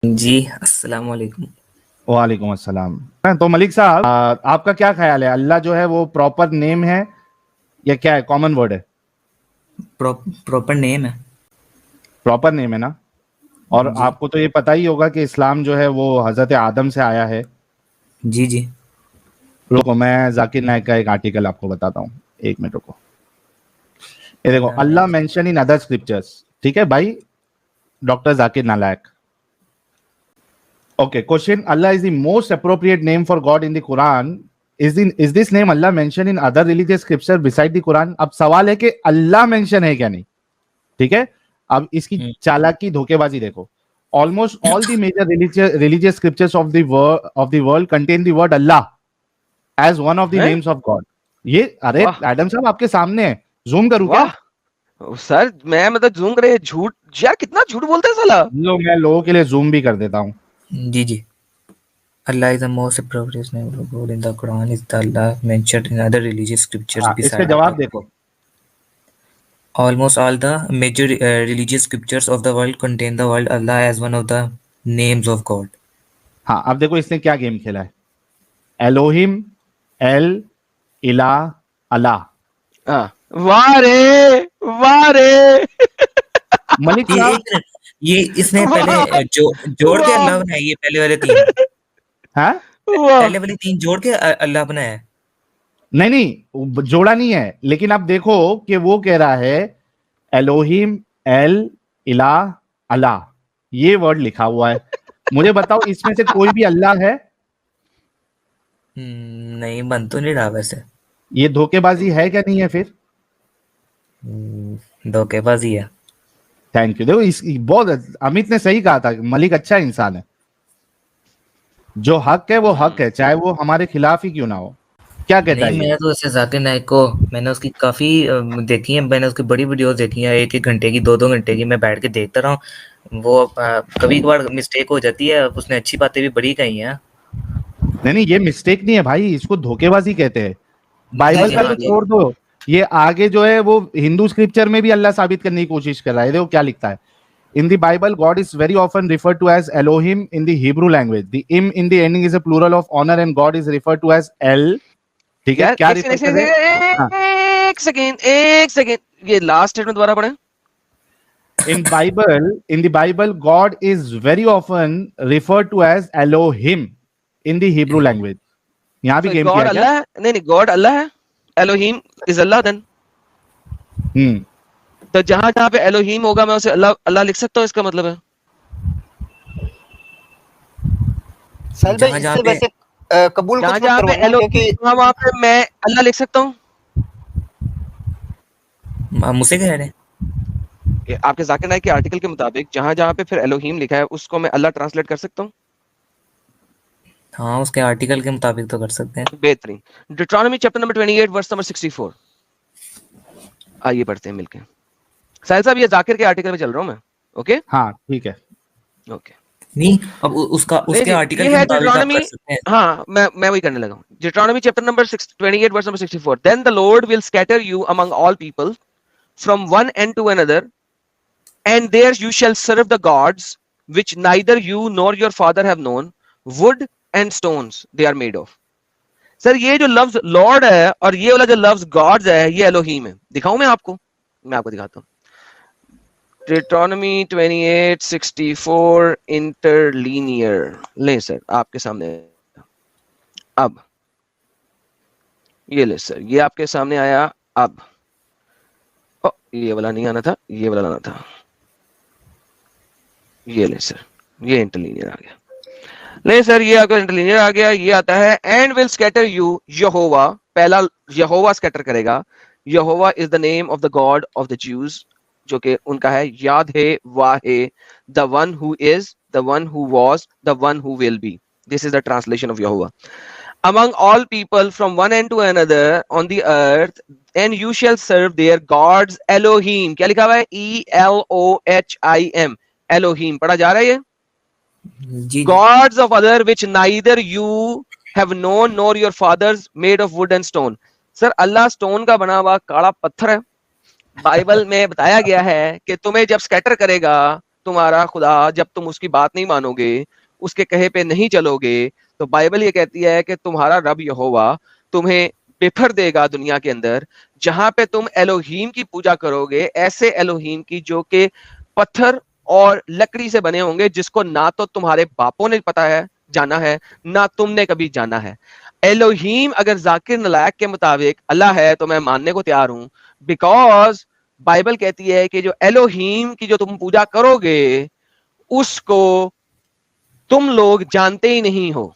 جی السلام علیکم. وعلیکم السلام. تو ملک صاحب آپ کا کیا خیال ہے, اللہ جو ہے وہ پراپر نیم ہے یا کیا ہے, کامن ورڈ ہے؟ پراپر نیم ہے. پراپر نیم ہے نا. اور جی آپ کو تو یہ پتہ ہی ہوگا کہ اسلام جو ہے وہ حضرت آدم سے آیا ہے. جی جی رکو میں ذاکر نائک کا ایک آرٹیکل آپ کو بتاتا ہوں, ایک منٹ رکو. یہ دیکھو, اللہ مینشن ان ادر اسکرپچرز, ٹھیک ہے بھائی doctor Zakir نالائک. Okay, question. Allah is the most appropriate name for God in the Quran. Is this name Allah mentioned in other religious scripture beside the Quran? اب سوال ہے کہ اللہ mention ہے کیا نہیں, ٹھیک ہے. اب اس کی چالاکی دھوکے بازی دیکھو. Almost all the major religious scriptures of the world contain the word Allah as one of the names of God. یہ ارے ایڈم صاحب آپ کے سامنے ہے, زوم کروں کیا سر؟ میں مطلب زوم کرے جھوٹ یار, کتنا جھوٹ بولتا ہے سالا. لو میں لوگوں کے لیے زوم بھی کر دیتا ہوں. جی جی Allah is the most appropriate name for God in the Quran is the Allah mentioned in other religious scriptures اس کا beside the جواب Quran. دیکھو. Almost all the major religious scriptures of the world contain the word Allah as one of the names of God. ہاں اب دیکھو اس نے کیا game کھیلا ہے. الوہم, ایل, الہ, اللہ. واہ رے واہ رے. ملک یہ صاحب ایک منٹ, یہ اس نے پہلے جوڑ کے اللہ بنایا, یہ پہلے والے تین ہاں پہلے والی تین جوڑ کے اللہ بنایا ہے. نہیں جوڑا نہیں ہے, لیکن آپ دیکھو کہ وہ کہہ رہا ہے الوہم, ایل, الہ, اللہ, یہ ورڈ لکھا ہوا ہے. مجھے بتاؤ اس میں سے کوئی بھی اللہ ہے؟ نہیں بن تو نہیں رہا ویسے. یہ دھوکے بازی ہے کیا نہیں ہے پھر؟ دھوکے بازی ہے. Thank you. دیکھو بہت امیت نے صحیح کہا تھا, ملک اچھا انسان ہے. جو حق ہے وہ حق ہے, چاہے وہ ہمارے خلاف ہی کیوں نہ ہو. کیا کہتا ہے نہیں, یہ؟ میں تو ایسے ذاکر نائک کو میں نے اس کی کافی دیکھی ہیں, میں نے اس کی بڑی ویڈیوز دیکھی ہیں, 1-1 گھنٹے کی, 2-2 گھنٹے کی, میں بیٹھ کے دیکھتا رہا ہوں. وہ کبھی کبھار مسٹیک ہو جاتی ہے, اس نے اچھی باتیں بھی بڑی کہی ہیں. نہیں یہ مسٹیک نہیں ہے بھائی, اس کو دھوکے بازی کہتے ہیں. جی بائبل جی کا ہاں تو چھوڑ دو, یہ آگے جو ہے وہ ہندو اسکرپچر میں بھی اللہ ثابت کرنے کی کوشش کر رہا ہے. دیکھو کیا لکھتا ہے. In the Bible, God is very often referred to as Elohim in the Hebrew language. The im in the ending is a plural of honor and God is referred to as El. ٹھیک ہے, کیا refer کر رہے ہیں؟ ایک second, یہ last statement دوبارہ پڑھیں. In the Bible, God is very often referred to as Elohim in the Hebrew language. یہاں بھی گیم کیا گاڈ کیا؟ اللہ ہے؟ نہیں گاڈ اللہ ہے. الوہیم از اللہ. دین تو جہاں جہاں پہ الوہیم ہوگا میں اسے اللہ اللہ لکھ سکتا ہوں, اس کا مطلب ہے. سہیل بھائی اس سے ویسے قبول جہاں کچھ مت جہاں پہ کروائیے کیونکہ وہاں پہ میں اللہ لکھ سکتا ہوں. مجھ سے کہہ رہے ہیں آپ کے ذاکر نائک کے آرٹیکل کے مطابق جہاں جہاں پہ پھر الوہیم لکھا ہے اس کو میں اللہ ٹرانسلیٹ کر سکتا ہوں. ہاں, اس کے آرٹیکل کے مطابق تو کر سکتے ہیں. بہترین. Deuteronomy chapter number 28 verse number 64. آئیے پڑھتے ہیں مل کے. ساحل صاحب یہ ذاکر کے آرٹیکل میں چل رہا ہوں میں. اوکے ہاں ٹھیک ہے. اوکے نہیں, اب اس کے آرٹیکل یہ کے ہے مطابق آپ ڈیوٹرانومی. کر سکتے ہیں. ہاں میں وہی کرنے لگا ہوں. Deuteronomy chapter number 28 verse number 64. Then the Lord will scatter you among all people from one end to another, and there you shall serve the gods which neither you nor your father have known, wood and stones they are made of. سر یہ جو لفظ lord ہے اور یہ والا جو لفظ God's ہے یہ الوہیم ہے. دکھاؤں میں آپ کو دکھاتا ہوں. ڈیوٹرانومی 28:64 انٹرلینیئر لیں سر آپ کے سامنے. اب یہ لے سر, یہ آپ کے سامنے آیا. اب یہ والا نہیں آنا تھا, یہ والا لانا تھا. یہ لے سر, یہ انٹرلینیئر آ گیا. نہیں سر یہ اگر انٹرلینیئر آ گیا, یہ آتا ہے and will scatter you Yahweh. پہلا یہووا اسکیٹر کرے گا. Yahweh is the name of the god of the Jews, جو کہ ان کا ہے یاد ہے واہ, the one who is, the one who was, the one who will be. This is the translation of Yahweh. Among all people from one end to another on the earth, and you shall serve their gods Elohim. کیا لکھا ہوا ہے؟ ELOHIM. Elohim پڑھا جا رہا ہے یہ. جی Gods of other which neither you have known nor your fathers, made of wood and stone. Sir Allah stone کا بنا ہوا کاڑا پتھر ہے. بائبل میں بتایا گیا ہے کہ تمہیں جب سکیٹر کرے گا تمہارا خدا جب تم اس کی بات نہیں مانو گے, اس کے کہے پہ نہیں چلو گے, تو بائبل یہ کہتی ہے کہ تمہارا رب یہوہ تمہیں بپھر دے گا دنیا کے اندر, جہاں پہ تم الوہیم کی پوجا کرو گے, ایسے الوہیم کی جو کہ پتھر اور لکڑی سے بنے ہوں گے, جس کو نہ تو تمہارے باپوں نے پتا ہے جانا ہے, نہ تم نے کبھی جانا ہے. الوہیم اگر ذاکر نلائق کے مطابق اللہ ہے تو میں ماننے کو تیار ہوں, بیکاز بائبل کہتی ہے کہ جو الوہیم کی جو تم پوجا کرو گے اس کو تم لوگ جانتے ہی نہیں ہو,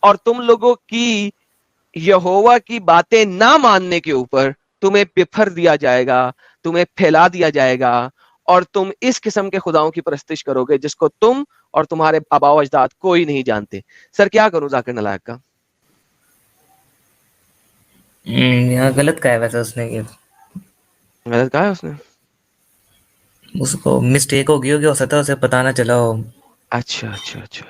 اور تم لوگوں کی یہوہ کی باتیں نہ ماننے کے اوپر تمہیں بپھر دیا جائے گا, تمہیں پھیلا دیا جائے گا, اور تم اس قسم کے خداؤں کی پرستش کرو گے جس کو تم اور تمہارے آباء و اجداد کوئی نہیں جانتے. سر کیا کروں ذاکر نلائق کا؟ یہاں غلط کہا ہے ویسے اس نے, کہ غلط کہا ہے اس نے. اس کو مسٹیک ہو گئی ہوگی, ہو سکتا ہے اسے پتہ نہ چلا ہو. اچھا اچھا اچھا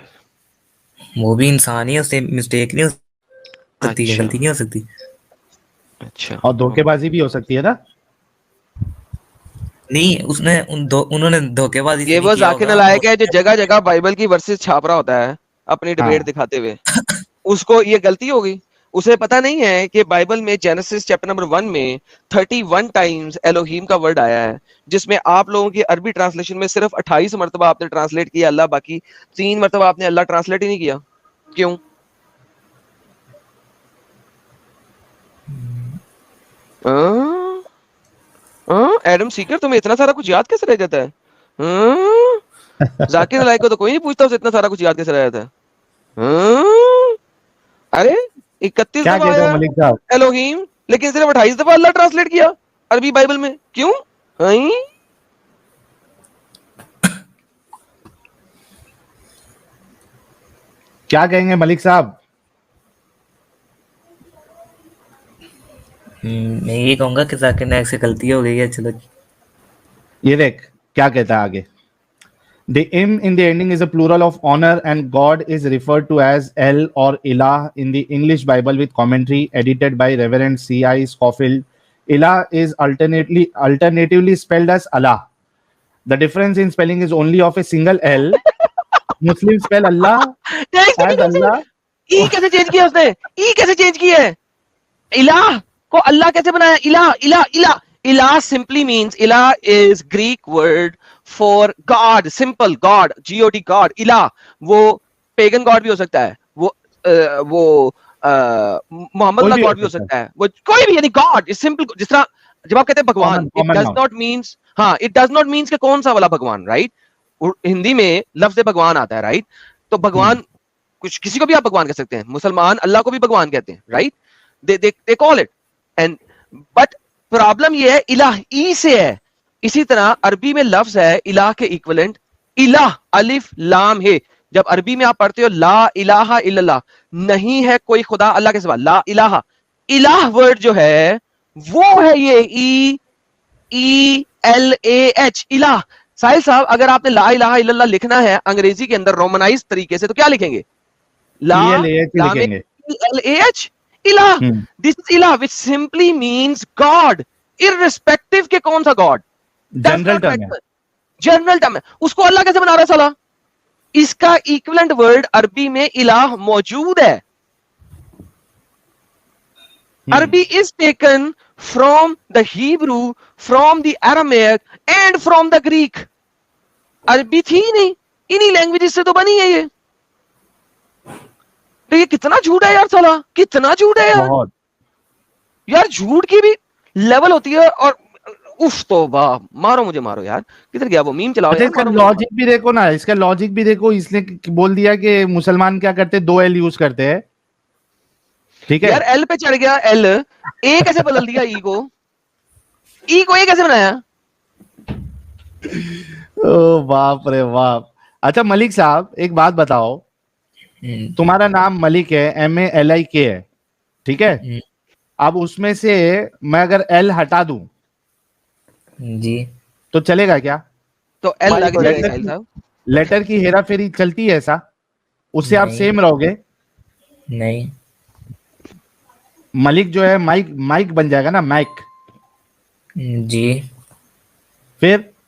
وہ بھی انسان ہی ہے, اس سے مسٹیک نہیں ہو سکتی, اچھا غلطی نہیں ہو سکتی. اچھا. اور دھوکے بازی بھی ہو سکتی ہے نا. نہیں, اس نے انہوں نے دھوکے بازی سے یہ نہیں وہ کیا ذاکر ہوگا. نلائق ہے جو جگہ جگہ بائبل کی ورسز چھاپ رہا ہوتا ہے اپنی ڈبیٹ دکھاتے ہوئے. اس کو یہ غلطی ہوگی, اسے پتا نہیں ہے کہ بائبل میں جینیسس چیپٹر نمبر 1 میں 31 ٹائمز الوہیم کا ورڈ آیا ہے, جس میں آپ لوگوں کی عربی ٹرانسلیشن میں صرف 28 مرتبہ آپ نے ٹرانسلیٹ کیا اللہ, باقی 3 مرتبہ آپ نے اللہ ٹرانسلیٹ ہی نہیں کیا. کیوں؟ ایڈم سیکر تمہیں اتنا سارا کچھ یاد کیسے رہ جاتا ہے؟ ذاکر نلائق کو تو کوئی نہیں پوچھتا اسے اتنا سارا کچھ یاد کیسے رہ جاتا ہے. ارے 31 کیا دفعہ کہتے ہو آیا ملک صاحب؟ الوہیم, لیکن صرف 28 دفعہ اللہ ٹرانسلیٹ کیا عربی بائبل میں. کیوں؟ کیا کہیں گے ملک صاحب؟ میں یہ کہوں گا کہ ذاکر نائک سے غلطی ہو گئی ہے. چلو یہ دیکھ کیا کہتا ہے آگے. The im in the ending is a plural of honor and God is referred to as El or Ilah in the English Bible with commentary edited by Reverend C.I. Scofield. Ilah is alternatively spelled as Allah. The difference in spelling is only of a single L. Muslims spell Allah as Allah. ای کیسے change کیا اس نے؟ ای کیسے change کی ہے؟ الہ کو اللہ کیسے بنایا؟ الہ الہ الہ. الہ simply means, الہ is Greek word for God, simple God, G-O-D, God. الہ وہ پیگن گاڈ بھی ہو سکتا ہے, وہ محمد اللہ گاڈ بھی ہو سکتا ہے, وہ کوئی بھی, یعنی گاڈ is simple. جس طرح جب آپ کہتے ہیں بھگوان, it does not means, ہاں it does not means کہ کون سا والا بھگوان, رائٹ. ہندی میں لفظ بھگوان آتا ہے, رائٹ. تو بھگوان کچھ کسی کو بھی آپ بھگوان کہہ سکتے ہیں, مسلمان اللہ کو بھی بھگوان کہتے ہیں, right. they call it, and but problem یہ ہے الہ ای سے ہے. اسی طرح عربی میں لفظ ہے الہ کے ایکویلنٹ الہ, الف لام ہے. جب عربی میں آپ پڑھتے ہو لا الہ الا اللہ, نہیں ہے کوئی خدا اللہ کے سوا, لا الہ. الہ ورڈ جو ہے وہ ہے یہ ای ای ایل اے ایچ, الہ. ساحل صاحب اگر آپ نے لا الہ الا اللہ لکھنا ہے انگریزی کے اندر رومنائز طریقے سے تو کیا لکھیں گے؟ لا لام ایل اے ایچ, الہ. This is الہ which simply means God, irrespective کے کون سا God. جنرل ٹرم ہے, جنرل ٹرم ہے. اس کو اللہ کیسے بنا رہا ہے سالا؟ اس کا ایکویلنٹ ورڈ عربی میں الہ موجود ہے. عربی is taken from the Hebrew, from the Aramaic and from the Greek. عربی تھی نہیں, انہی لینگویجز سے تو بنی ہے یہ. یہ کتنا جھوٹ ہے یار سالا, کتنا جھوٹ ہے یار. یار جھوٹ کی بھی لیول ہوتی ہے. اور اف تو واہ, مارو مجھے مارو یار. کدھر گیا وہ میم چلاؤ یار. اس کا لاجک بھی دیکھو نا, اس کا لاجک بھی دیکھو. اس نے بول دیا کہ مسلمان کیا کرتے, 2 ایل یوز کرتے ہیں, ٹھیک ہے یار. ایل پہ چڑھ گیا, ایل اے کیسے بدل دیا, ای کو اے کیسے بنایا؟ او باپ رے باپ. اچھا ملک صاحب ایک بات بتاؤ, تمہارا نام ملک ہے, MALIK ہے, ٹھیک ہے. اب اس میں سے میں اگر ایل ہٹا دوں جی تو چلے گا کیا؟ تو ایل لگ جائے گا صاحب. لیٹر کی ہیرا پھیری چلتی ہے ایسا, اس سے آپ سیم رہو گے؟ نہیں. ملک جو ہے مائک بن جائے گا نا, مائک. جی پھر